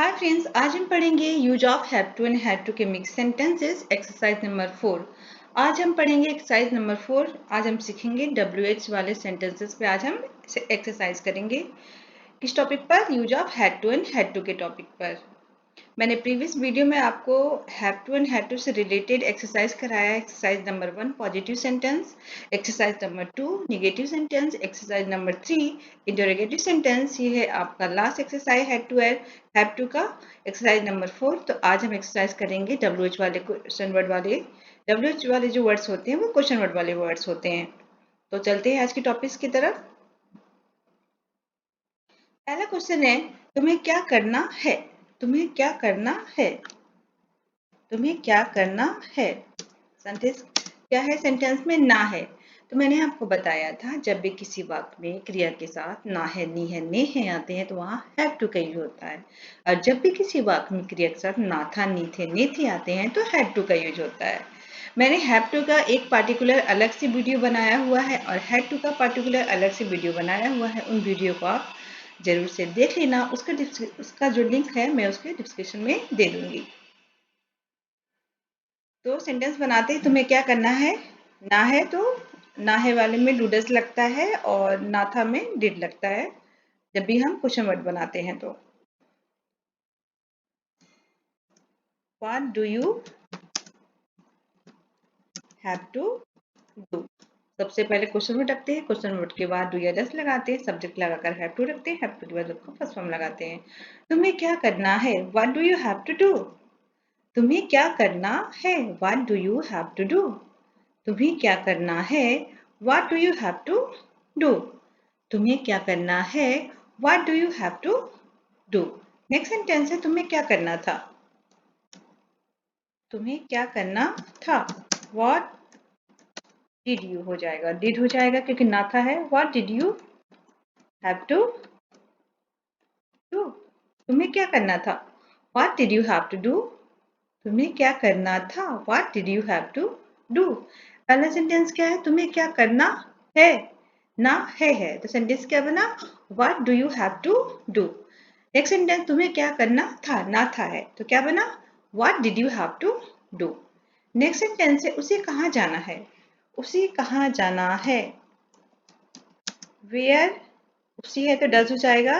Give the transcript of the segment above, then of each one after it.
Hi friends, आज हम पढ़ेंगे use of have to and had to के मिक्स सेंटेंसेस एक्सरसाइज नंबर 4। आज हम पढ़ेंगे एक्सरसाइज नंबर 4। आज हम सीखेंगे WH वाले सेंटेंसेस पे आज हम एक्सरसाइज करेंगे। किस टॉपिक पर? Use of had to and had to के टॉपिक पर। मैंने प्रीवियस वीडियो में आपको have to and had to से रिलेटेड एक्सरसाइज कराया। Exercise number 1 positive sentence, exercise number 2 negative sentence, exercise number 3 interrogative sentence. ये है आपका लास्ट एक्सरसाइज हैव टू का एक्सरसाइज नंबर 4। तो आज हम एक्सरसाइज करेंगे WH वाले क्वेश्चन वर्ड वाले। WH वाले जो वर्ड्स होते हैं वो क्वेश्चन वर्ड वाले वर्ड्स होते हैं। तो चलते हैं आज के टॉपिक्स की तरफ। पहला क्वेश्चन है, तुम्हें क्या करना है? तुम्हें क्या करना है? तुम्हें क्या करना है? सेंटेंस क्या है? सेंटेंस में ना है। तो मैंने आपको बताया था जब भी किसी वाक्य में क्रिया के साथ ना है, नी है, ने है आते हैं तो वहां हैव टू का यूज होता है। और जब भी किसी वाक्य में क्रिया के साथ ना था, नी थे, ने थे आते हैं तो हैव टू का यूज होता है। मैंने हैव टू का एक पार्टिकुलर अलग से वीडियो बनाया हुआ है और हैव टू का पार्टिकुलर अलग से वीडियो बनाया हुआ है। उन वीडियो को आप जरूर से देख लेना। उसका जो लिंक है मैं उसके डिस्क्रिप्शन में दे दूंगी। तो सेंटेंस बनाते ही तुम्हें क्या करना है? ना है तो ना है वाले में डूडस लगता है और ना था में डिड लगता है जब भी हम क्वेश्चन वर्ड बनाते हैं। तो what do you have to do? सबसे पहले क्वेश्चन वर्ड रखते हैं, क्वेश्चन वर्ड के बाद डू या डस लगाते हैं, सब्जेक्ट लगाकर हैव टू रखते हैं, हैव टू के बाद उसको फर्स्ट फॉर्म लगाते हैं। तुम्हें क्या करना है? What do you have to do? तुम्हें क्या करना है? What do you have to do? तुम्हें क्या करना है? What do you have to do? तुम्हें क्या करना है? What do you have to do? Next sentence है, तुम्हें क्या करना था? तुम्हें क्या करना था? What did you हो जाएगा, did हो जाएगा क्योंकि ना था है। What did you have to do? तुम्हें क्या करना था? What did you have to do? तुम्हें क्या करना था? What did you have to do? पहला सेंटेंस क्या है? तुम्हें क्या करना है? ना है तो सेंटेंस क्या बना? What do you have to do? Next sentence, तुम्हें क्या करना था? ना था है तो क्या बना? What did you have to do? Next sentence है, उसे कहाँ जाना है? उसे कहाँ जाना है? Where उसी है तो डज हो जाएगा।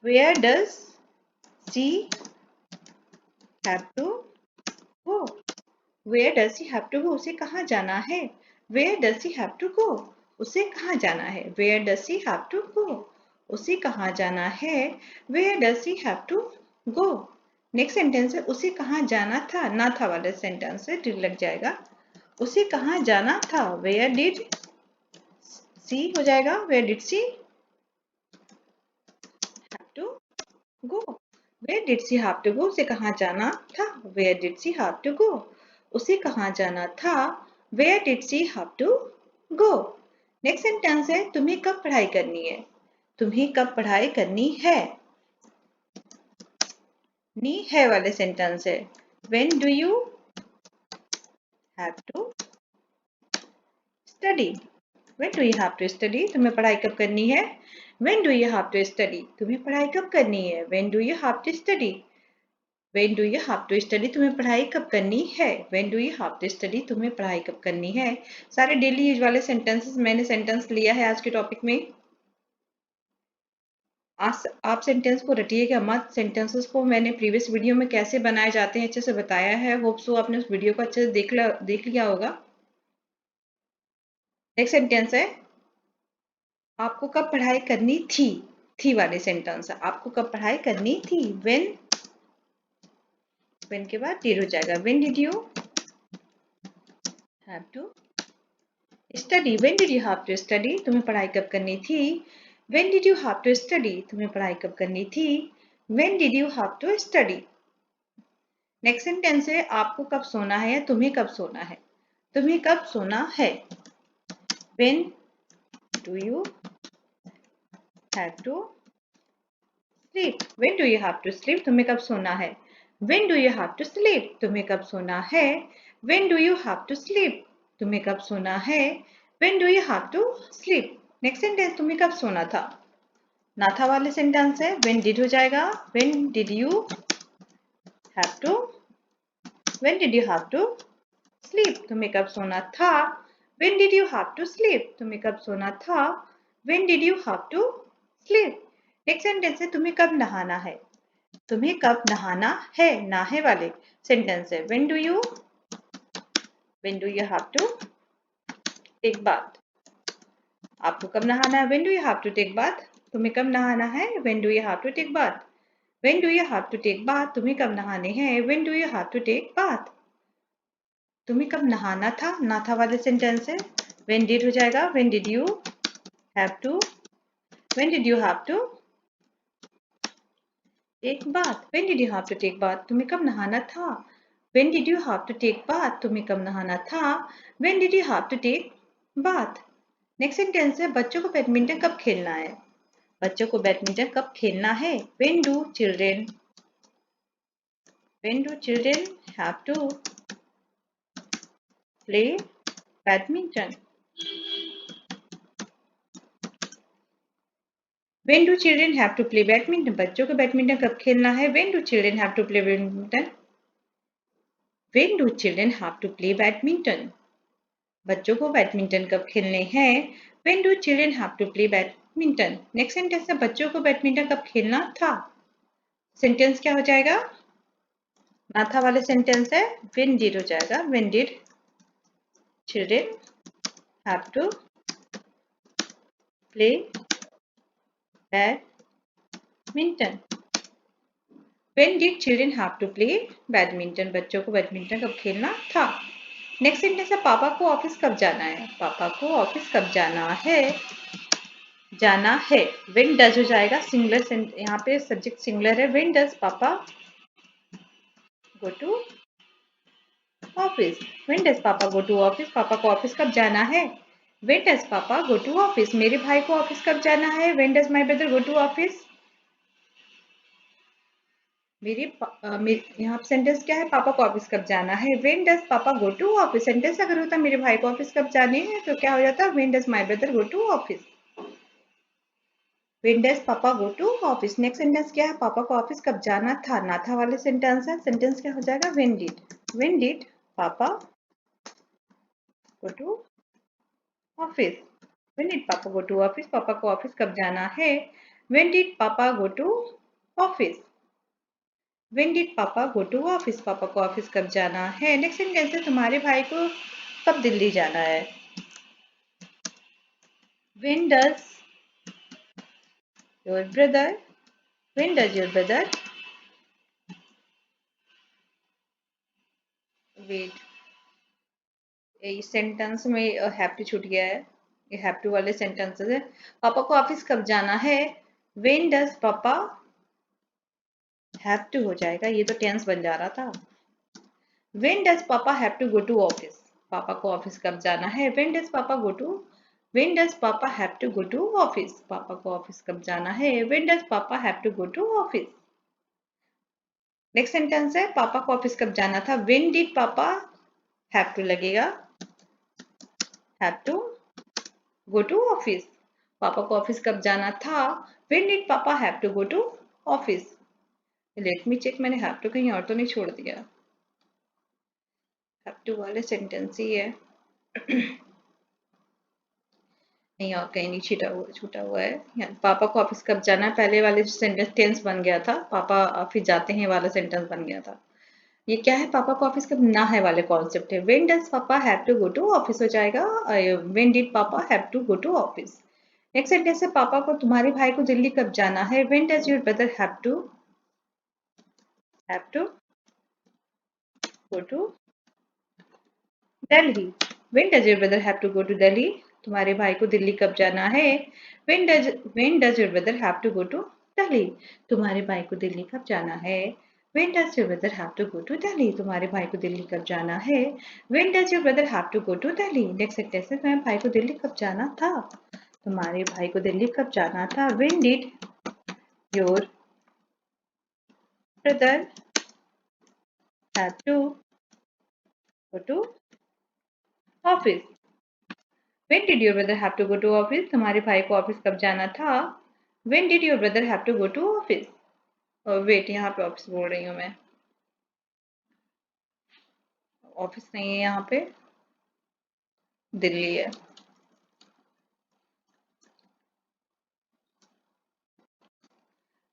Where does she have to go? Where does she have to go? उसे कहाँ जाना है? Where does she have to go? उसे कहाँ जाना है? Where does she have to go? उसे कहाँ जाना है? Where does she have to go? Next sentence है, उसे कहाँ जाना था? ना था वाले सेंटेंस से डिड लग जाएगा। उसे कहाँ जाना था? Where did she हो जाएगा। Where did she have to go? Where did she have to go? उसे कहाँ जाना था? Where did she have to go? उसे कहाँ जाना था? Where did she have to go? Next sentence है, तुम्हें कब पढ़ाई करनी है? तुम्हें कब पढ़ाई करनी है? नी है वाले सेंटेंस है। When do you have to study? When do you have to study? तुम्हें पढ़ाई कब करनी है? When do you have to study? तुम्हें पढ़ाई कब करनी है? When do you have to study? When do you have to study? तुम्हें पढ़ाई कब करनी है? When do you have to study? तुम्हें पढ़ाई कब करनी है? सारे डेली यूज वाले सेंटेंसेस मैंने सेंटेंस लिया है आज के टॉपिक में। आज आप सेंटेंस को रटिएगा मत। सेंटेंसेस को मैंने प्रीवियस वीडियो में कैसे बनाए जाते हैं अच्छे से बताया है। होप सो आपने उस वीडियो को अच्छे से देख लिया होगा। नेक्स्ट सेंटेंस है, आपको कब पढ़ाई करनी थी वाले सेंटेंस है। आपको कब पढ़ाई करनी थी? when के बाद did हो जाएगा। when did you have to study? When did you have to study? तुम्हें पढ़ाई कब करनी थी? When did you have to study? तुम्हें पढ़ाई कब करनी थी? When did you have to study? Next sentence है, आपको कब सोना है या तुम्हें कब सोना है? तुम्हें कब सोना है? When do you have to sleep? When do you have to sleep? तुम्हें कब सोना है? When do you have to sleep? तुम्हें कब सोना है? When do you have to sleep? तुम्हें कब सोना है? When do you have to sleep? Next sentence, तुम्हें कब सोना था? नाथा वाले सेंटेंस है when did हो जाएगा when did you have to sleep तुम्हें कब सोना था when did you have to sleep तुम्हें कब सोना था when did you have to sleep next sentence है तुम्हें कब नहाना है तुम्हें कब नहाना है नाहे वाले सेंटेंस है when do you have to take bath आपको कब नहाना है when do you have to take bath तुम्हें कब नहाना है when do you have to take bath when do you have to take bath तुम्हें कब नहाने हैं when do you have to take bath तुम्हें कब नहाना था ना था वाले सेंटेंस है when did हो जाएगा when did you have to take bath when did you have to take bath तुम्हें कब नहाना था when did you have to take bath तुम्हें कब नहाना था when did you have to take bath next sentence है बच्चों को बैडमिंटन कब खेलना है बच्चों को बैडमिंटन कब खेलना है when do children have to play badminton when do children have to play badminton बच्चों को बैडमिंटन कब खेलना है when do children have to play badminton when do children have to play badminton बच्चों को बैडमिंटन कब खेलने हैं when do children have to play badminton next sentence है बच्चों को बैडमिंटन कब खेलना था सेंटेंस क्या हो जाएगा ना था वाले सेंटेंस है when did हो जाएगा when did children have to play badminton when did children have to play badminton बच्चों को बैडमिंटन कब खेलना था नेक्स्ट सेंटेंस है पापा को ऑफिस कब जाना है पापा को ऑफिस कब जाना है when does हो जाएगा सिंगुलर यहाँ पे सब्जेक्ट सिंगुलर है when does पापा go to office when does पापा go to office पापा को ऑफिस कब जाना है when does पापा go to office मेरे भाई को ऑफिस कब जाना है when does my brother go to office यहाँ सेंटेंस क्या है पापा को ऑफिस कब जाना है when does पापा go to office सेंटेंस अगर होता मेरे भाई को ऑफिस कब जाने हैं तो क्या हो जाता when does my brother go to office when does पापा go to office next sentence क्या है पापा को ऑफिस कब जाना था ना था वाले सेंटेंस है सेंटेंस क्या हो जाएगा when did पापा go to office when did पापा go to office पापा को ऑफिस कब जाना है when did पापा go to office when did पापा go to office पापा को ऑफिस कब जाना है नेक्स्ट सेंटेंस है तुम्हारे भाई को कब दिल्ली जाना है when does your brother wait इस सेंटेंस में हैव टू छूट गया है ये हैव टू वाले सेंटेंसेस है पापा को ऑफिस कब जाना है when does पापा have to हो जाएगा ये तो टेंस बन जा रहा था when does पापा have to go to office पापा को ऑफिस कब जाना है when does पापा have to go to office पापा को ऑफिस कब जाना है when does पापा have to go to office next sentence है पापा को ऑफिस कब जाना था when did पापा have to लगेगा have to go to office पापा को ऑफिस कब जाना था when did पापा have to go to office let me check मैंने have to कहीं और तो नहीं छोड़ दिया have to वाले सेंटेंस ही है नहीं और कहीं नहीं छूटा हुआ है पापा को ऑफिस कब जाना है पहले वाले सेंटेंस टेंस बन गया था पापा ऑफिस जाते हैं वाला सेंटेंस बन गया था ये क्या है पापा को ऑफिस कब ना है वाले कॉन्सेप्ट है when does पापा have to go to office हो जाएगा when did पापा have to go to office next sentence है पापा को तुम्हारे भाई को दिल्ली कब जाना है when does your brother have to go to Delhi when does your brother have to go to Delhi तुम्हारे भाई को दिल्ली कब जाना है when does your brother have to go to Delhi तुम्हारे भाई को दिल्ली कब जाना है when does your brother have to go to Delhi तुम्हारे भाई को दिल्ली कब जाना है when does your brother have to go to Delhi next sentence है तुम्हारे भाई को दिल्ली कब जाना था तुम्हारे भाई को दिल्ली कब जाना था when did your brother have to go to office when did your brother have to go to office तुम्हारे भाई को ऑफिस कब जाना था When did your brother have to go to office? और वेट, यहाँ पे ऑफिस बोल रही हूँ मैं, ऑफिस नहीं है यहाँ पे, दिल्ली है।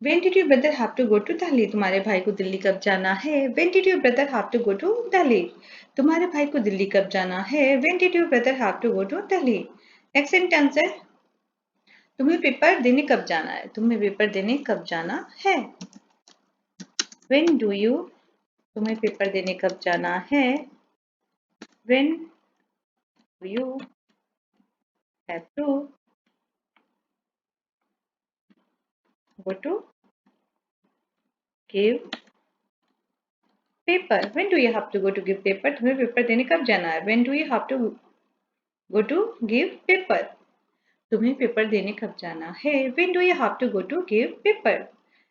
When did your brother have to go to Delhi? तुम्हारे भाई को दिल्ली कब जाना है? When did your brother have to go to Delhi? तुम्हारे भाई को दिल्ली कब जाना है? When did your brother have to go to Delhi? Next sentence है, तुम्हें पेपर देने कब जाना है? तुम्हें पेपर देने कब जाना है? When do you? तुम्हें पेपर देने कब जाना है? When do you have to go to give paper? When do you have to go to give paper? तुम्हें पेपर देने कब जाना है? When do you have to go to give paper? तुम्हें पेपर देने कब जाना है? When do you have to go to give paper?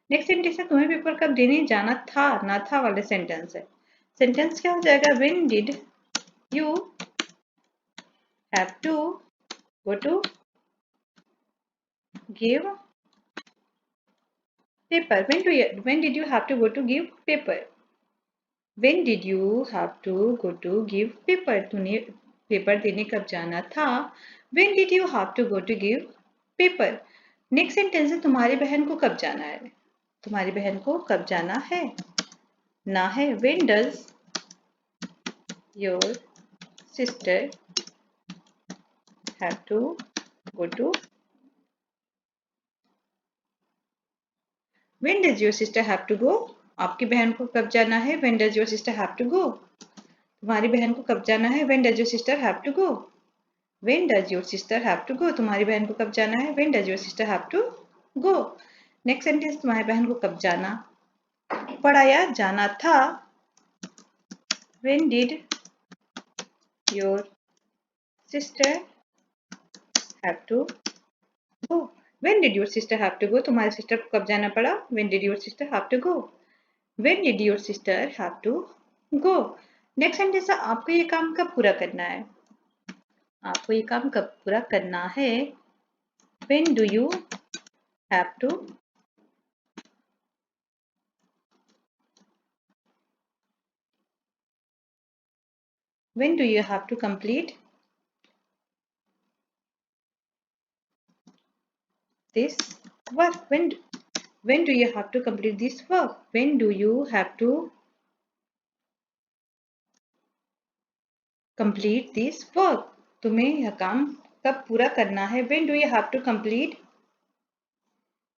Next sentence है, तुम्हें पेपर कब देने जाना था, ना था वाले सेंटेंस है। सेंटेंस क्या हो जाएगा? When did you have to go to give paper? When did you have to go to give paper? When did you have to go to give paper? तूने पेपर देने कब जाना था? When did you have to go to give paper? Next sentence है, तुम्हारी बहन को कब जाना है? तुम्हारी बहन को कब जाना है, ना है। When does your sister have to go to? When does your sister have to go? आपकी बहन को कब जाना है? When does your sister have to go? तुम्हारी बहन को कब जाना है? When does your sister have to go? When does your sister have to go? तुम्हारी बहन को कब जाना है? When does your sister have to go? Next sentence, तुम्हारी बहन को कब जाना पड़ा या जाना था? When did your sister have to go? When did your sister have to go? तुम्हारी सिस्टर को कब जाना पड़ा? When did your sister have to go? When did your sister have to go? Next sentence, आपको ये काम कब पूरा करना है? आपको ये काम कब पूरा करना है? When do you have to When do you have to complete this work? When do you have to complete this work? When do you have to complete this work? तुम्हें यह काम कब पूरा करना है? When do you have to complete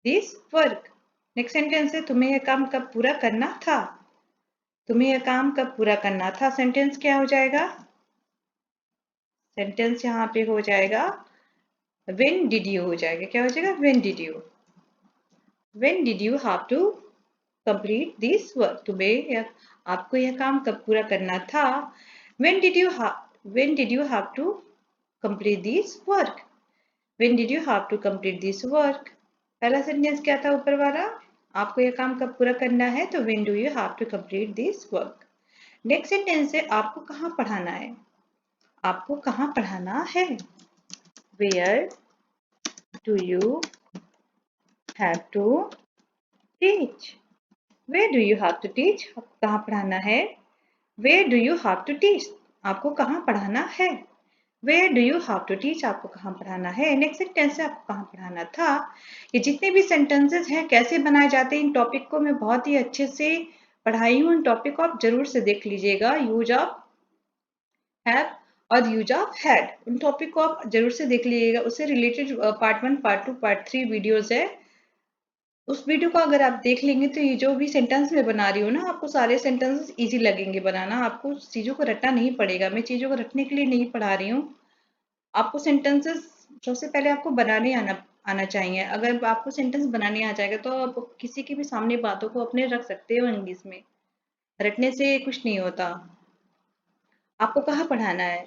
this work? Next sentence है, तुम्हें यह काम कब पूरा करना था? तुम्हें यह काम कब पूरा करना था? सेंटेंस क्या हो जाएगा? सेंटेंस यहाँ पे हो जाएगा when did you हो जाएगा। क्या हो जाएगा? when did you have to complete this work? तुम्हें आपको यह काम कब पूरा करना था? when did you have to complete this work? when did you have to complete this work? पहला सेंटेंस क्या था ऊपर वाला? आपको यह काम कब पूरा करना है, तो when do you have to complete this work? Next sentence है, आपको कहाँ पढ़ाना है? आपको कहाँ पढ़ाना है? Where do you have to teach? Where do you have to teach? आपको कहाँ पढ़ाना है? Where do you have to teach? आपको कहाँ पढ़ाना है? Where do you have to teach? आपको कहाँ पढ़ाना है? नेक्स्ट सेंटेंस है, आपको कहाँ पढ़ाना था? ये जितने भी सेंटेंसेस हैं कैसे बनाए जाते हैं, इन टॉपिक को मैं बहुत ही अच्छे से पढ़ाई हूँ। इन टॉपिक को आप जरूर से देख लीजिएगा। यूज ऑफ हैव और यूज ऑफ हैड, उन टॉपिक को आप जरूर से देख लीजिएगा। उससे related part 1, part 2, part 3 videos है। उस वीडियो को अगर आप देख लेंगे तो ये जो भी सेंटेंस मैं बना रही हूँ ना, आपको सारे सेंटेंसेस इजी लगेंगे बनाना। आपको चीज़ों को रटना नहीं पड़ेगा। मैं चीज़ों को रटने के लिए नहीं पढ़ा रही हूँ। आपको सेंटेंसेस सबसे पहले आपको बनाने आना चाहिए। अगर आपको सेंटेंस बनाने आ जाएगा तो आप किसी के भी सामने बातों को अपने रख सकते हो इंग्लिश में। रटने से कुछ नहीं होता। आपको कहाँ पढ़ाना है?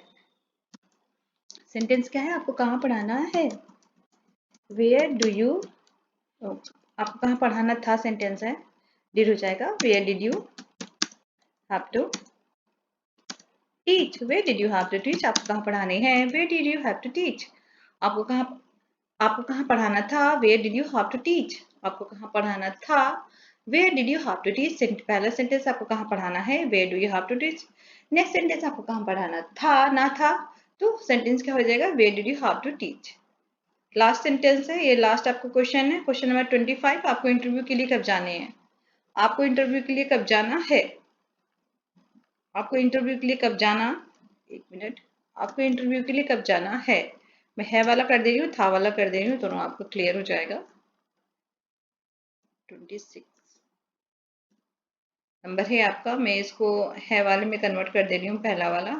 सेंटेंस क्या है? आपको कहाँ पढ़ाना है? वेयर डू यू, आपको कहाँ पढ़ाना था सेंटेंस है, डिड हो जाएगा। Where did you have to teach? Where did you have to teach? आपको कहाँ पढ़ाने हैं? Where did you have to teach? आपको कहाँ आपको कहाँ पढ़ाना था, where did you have to teach. आपको कहाँ पढ़ाना था, where did you have to teach. पहला सेंटेंस आपको कहाँ पढ़ाना है, where do you have to teach. Next sentence आपको कहाँ पढ़ाना था, ना था, तो सेंटेंस क्या हो जाएगा, where did you have to teach. Last sentence है, ये लास्ट आपको क्वेश्चन है, क्वेश्चन नंबर 25। आपको इंटरव्यू के लिए कब जाने हैं, आपको इंटरव्यू के लिए कब जाना है, आपको इंटरव्यू के लिए कब जाना, एक मिनट, आपको इंटरव्यू के लिए कब जाना है। मैं है वाला कर दे रही हूँ, था वाला कर दे रही हूँ, दोनों आपको क्लियर हो जाएगा। 26 नंबर है आपका, मैं इसको है वाले में कन्वर्ट कर दे रही हूँ, पहला वाला।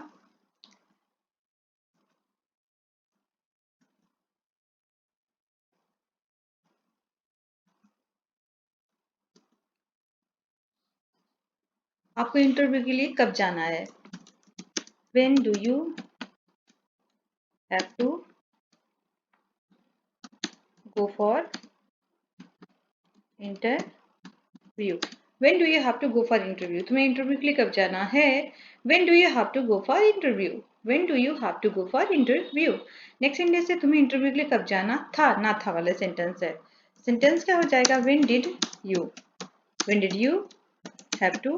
आपको इंटरव्यू के लिए कब जाना है, when do you have to go for interview। when do you have to go for interview, तुम्हें इंटरव्यू के लिए कब जाना है, when do you have to go for interview, when do you have to go for interview। Next sentence है, तुम्हें interview के लिए कब जाना था, ना था वाला सेंटेंस है। सेंटेंस क्या हो जाएगा, you when did you have to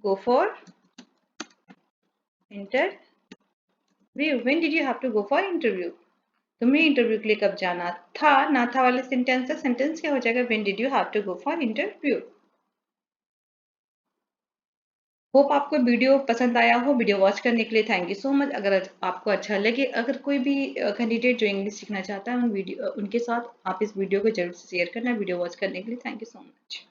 go for interview, when did you have to go for interview। तुम्हें इंटरव्यू के लिए कब जाना था, ना था वाले सेंटेंस है। सेंटेंस क्या हो जाएगा, when did you have to go for interview. Hope आपको वीडियो पसंद आया हो। वीडियो वॉच करने के लिए थैंक यू सो मच। अगर आपको अच्छा लगे, अगर कोई भी कैंडिडेट जो इंग्लिश सीखना चाहता है उनके साथ आप इस वीडियो को जरूर शेयर करना। वीडियो वॉच करने के लिए थैंक यू सो मच।